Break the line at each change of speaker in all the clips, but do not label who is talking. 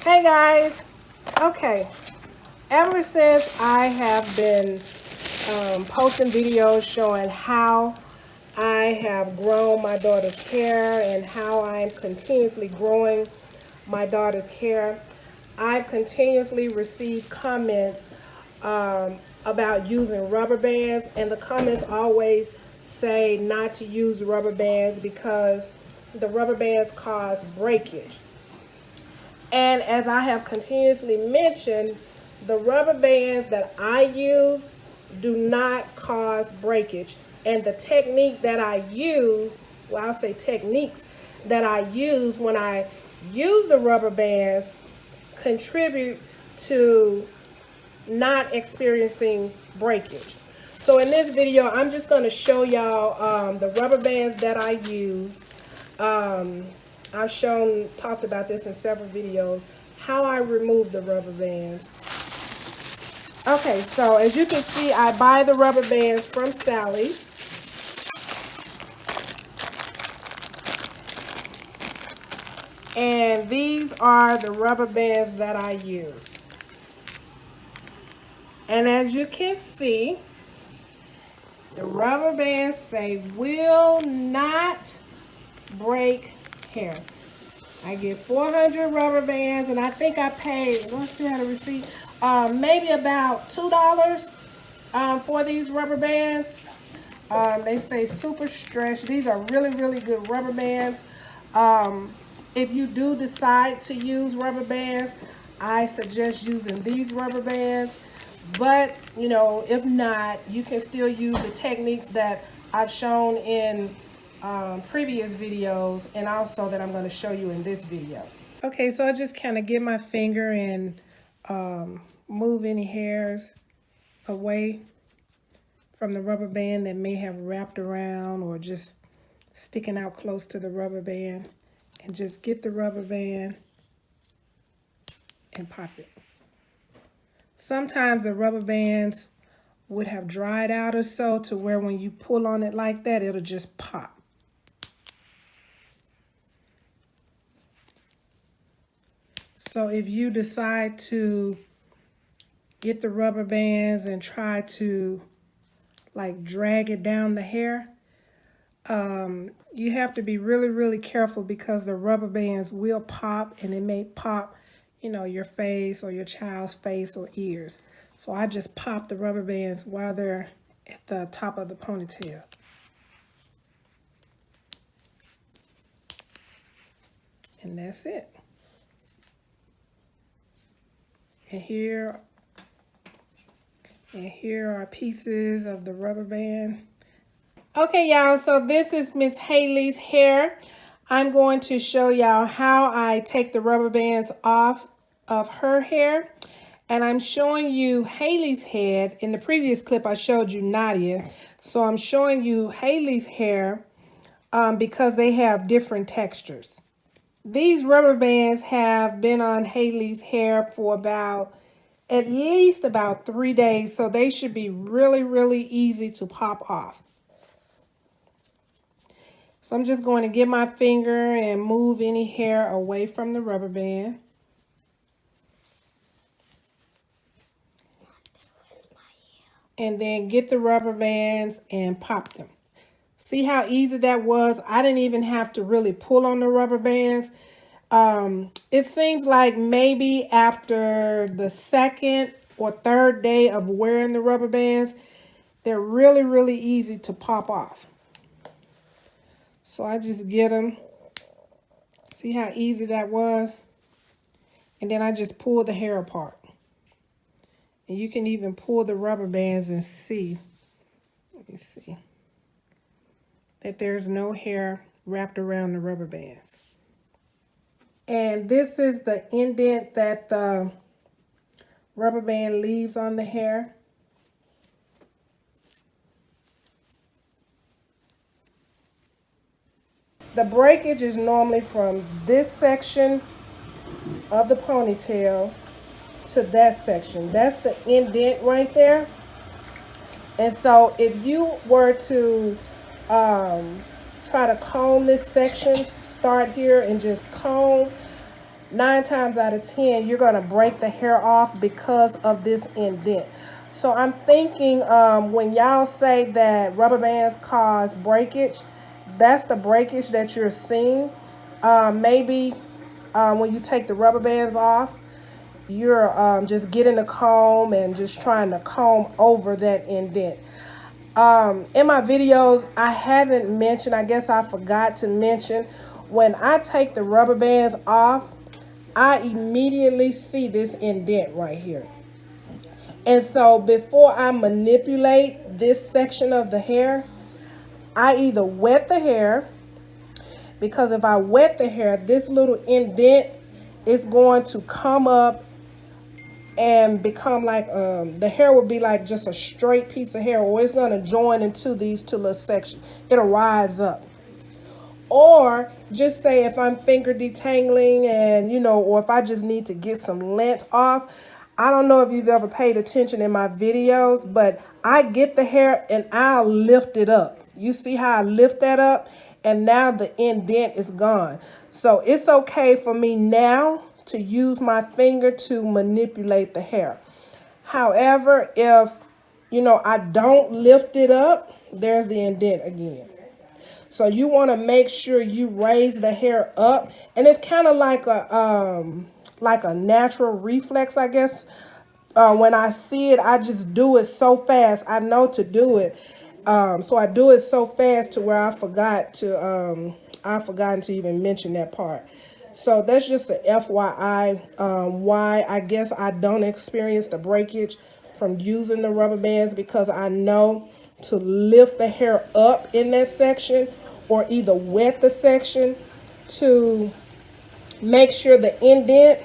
Hey guys, okay, ever since I have been posting videos showing how I have grown my daughter's hair and how I'm continuously growing my daughter's hair, I've continuously received comments about using rubber bands, and the comments always say not to use rubber bands because the rubber bands cause breakage. And as I have continuously mentioned, the rubber bands that I use do not cause breakage. And the technique that I use, well, I'll say techniques that I use when I use the rubber bands contribute to not experiencing breakage. So in this video, I'm just going to show y'all the rubber bands that I use. I've talked about this in several videos, how I remove the rubber bands. Okay, so as you can see, I buy the rubber bands from Sally. And these are the rubber bands that I use. And as you can see, the rubber bands say will not break hair. I get 400 rubber bands, and I think I paid, let's see how the receipt, maybe about $2 for these rubber bands. They say super stretch. These are really, really good rubber bands. If you do decide to use rubber bands, I suggest using these rubber bands. But, you know, if not, you can still use the techniques that I've shown in previous videos, and also that I'm going to show you in this video. Okay, so I just kind of get my finger and move any hairs away from the rubber band that may have wrapped around or just sticking out close to the rubber band, and just get the rubber band and pop it. Sometimes the rubber bands would have dried out or so to where when you pull on it like that, it'll just pop. So if you decide to get the rubber bands and try to like drag it down the hair, you have to be really, really careful because the rubber bands will pop, and it may pop, you know, your face or your child's face or ears. So I just pop the rubber bands while they're at the top of the ponytail. And that's it. And here are pieces of the rubber band. Okay, y'all, so this is Miss Haley's hair. I'm going to show y'all how I take the rubber bands off of her hair. And I'm showing you Haley's head. In the previous clip, I showed you Nadia. So I'm showing you Haley's hair because they have different textures. These rubber bands have been on Haley's hair for at least about 3 days. So they should be really, really easy to pop off. So I'm just going to get my finger and move any hair away from the rubber band. And then get the rubber bands and pop them. See how easy that was? I didn't even have to really pull on the rubber bands. It seems like maybe after the second or third day of wearing the rubber bands, they're really, really easy to pop off. So I just get them. See how easy that was? And then I just pull the hair apart. And you can even pull the rubber bands and see. Let me see. That there's no hair wrapped around the rubber bands. And this is the indent that the rubber band leaves on the hair. The breakage is normally from this section of the ponytail to that section. That's the indent right there. And so if you were to try to comb this section, start here and just comb, 9 times out of 10, you're going to break the hair off because of this indent. So I'm thinking when y'all say that rubber bands cause breakage, that's the breakage that you're seeing. Maybe when you take the rubber bands off, you're just getting a comb and just trying to comb over that indent. In my videos, I haven't mentioned, I guess I forgot to mention, when I take the rubber bands off, I immediately see this indent right here. And so before I manipulate this section of the hair, I either wet the hair, because if I wet the hair, this little indent is going to come up and become like the hair will be like just a straight piece of hair, or it's going to join into these two little sections. It'll rise up. Or just say if I'm finger detangling and, or if I just need to get some lint off. I don't know if you've ever paid attention in my videos, but I get the hair and I'll lift it up. You see how I lift that up? And now the indent is gone. So it's okay for me now to use my finger to manipulate the hair. However, if, I don't lift it up, there's the indent again. So you want to make sure you raise the hair up, and it's kind of like a natural reflex, I guess. When I see it, I just do it so fast. I know to do it, so I do it so fast to where I forgot to I forgotten to even mention that part. So that's just a FYI. Why I guess I don't experience the breakage from using the rubber bands, because I know to lift the hair up in that section, or either wet the section to make sure the indent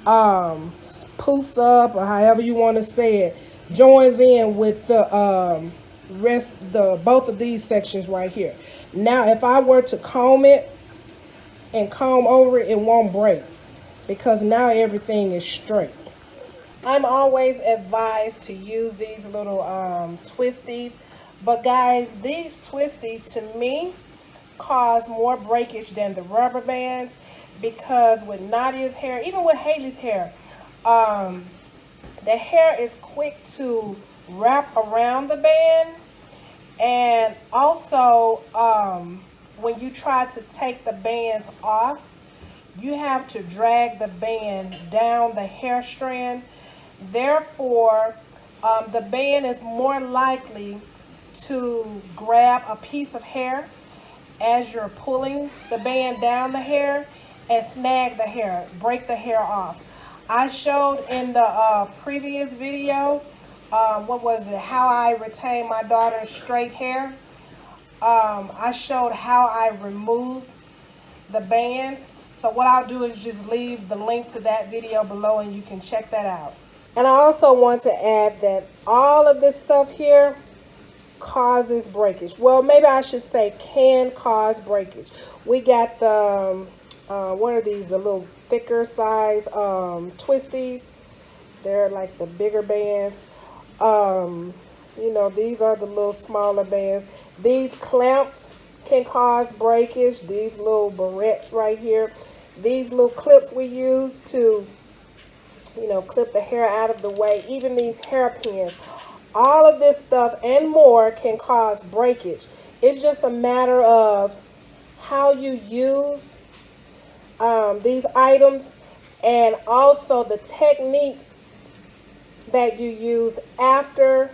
poofs up, or however you want to say it, joins in with the both of these sections right here. Now if I were to comb it and comb over it, it won't break, because now everything is straight. I'm always advised to use these little twisties. But guys, these twisties to me cause more breakage than the rubber bands, because with Nadia's hair, even with Haley's hair, the hair is quick to wrap around the band. And also, when you try to take the bands off, you have to drag the band down the hair strand. Therefore, the band is more likely to grab a piece of hair as you're pulling the band down the hair and snag the hair, break the hair off. I showed in the previous video, what was it, how I retain my daughter's straight hair. I showed how I remove the bands. So what I'll do is just leave the link to that video below and you can check that out. And I also want to add that all of this stuff here causes breakage. Well, maybe I should say can cause breakage. We got the, what are these, the little thicker size twisties. They're like the bigger bands. These are the little smaller bands. These clamps can cause breakage. These little barrettes right here. These little clips we use to, clip the hair out of the way. Even these hairpins. All of this stuff and more can cause breakage. It's just a matter of how you use these items, and also the techniques that you use after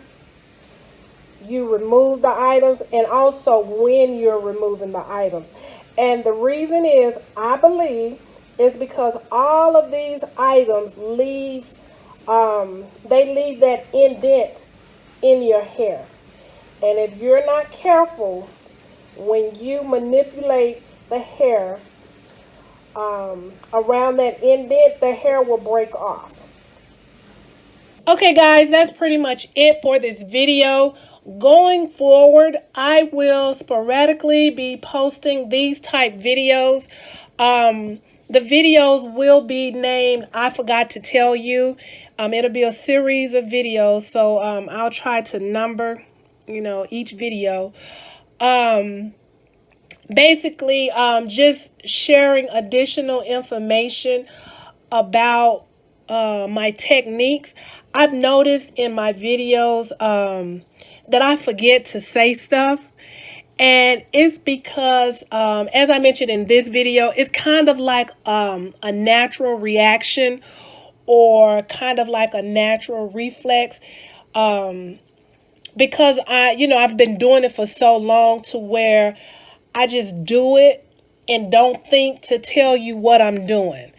you remove the items, and also when you're removing the items. And the reason is, I believe, is because all of these items leave, they leave that indent in your hair. And if you're not careful when you manipulate the hair around that indent, the hair will break off. Okay guys, that's pretty much it for this video. Going forward, I will sporadically be posting these type videos. The videos will be named I Forgot to Tell You. It'll be a series of videos, so I'll try to number, each video. basically just sharing additional information about my techniques. I've noticed in my videos that I forget to say stuff. And it's because, as I mentioned in this video, it's kind of like a natural reaction or kind of like a natural reflex. Because I've been doing it for so long to where I just do it and don't think to tell you what I'm doing.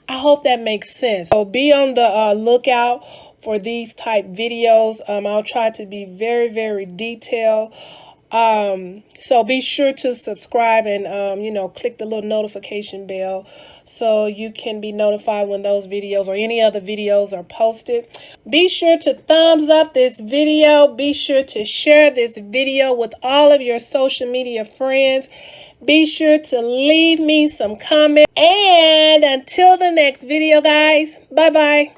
I hope that makes sense. So be on the lookout for these type videos. I'll try to be very, very detailed. So be sure to subscribe and, click the little notification bell so you can be notified when those videos or any other videos are posted. Be sure to thumbs up this video. Be sure to share this video with all of your social media friends. Be sure to leave me some comments. And until the next video, guys, bye-bye.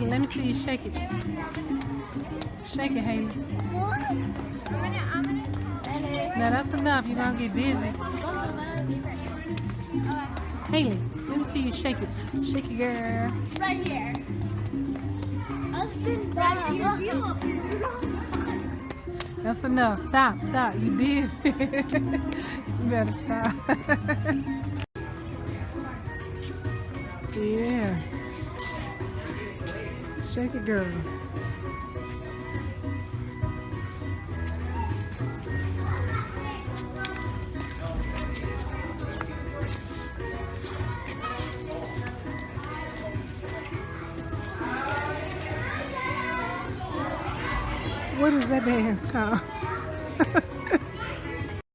Let me see you shake it. Shake it, Haley. Now that's enough. You're gonna get dizzy. Haley, let me see you shake it. Shake it, girl.
Right here.
That's enough. Stop. You dizzy. You better stop. Yeah. Shake it, girl. What is that dance called?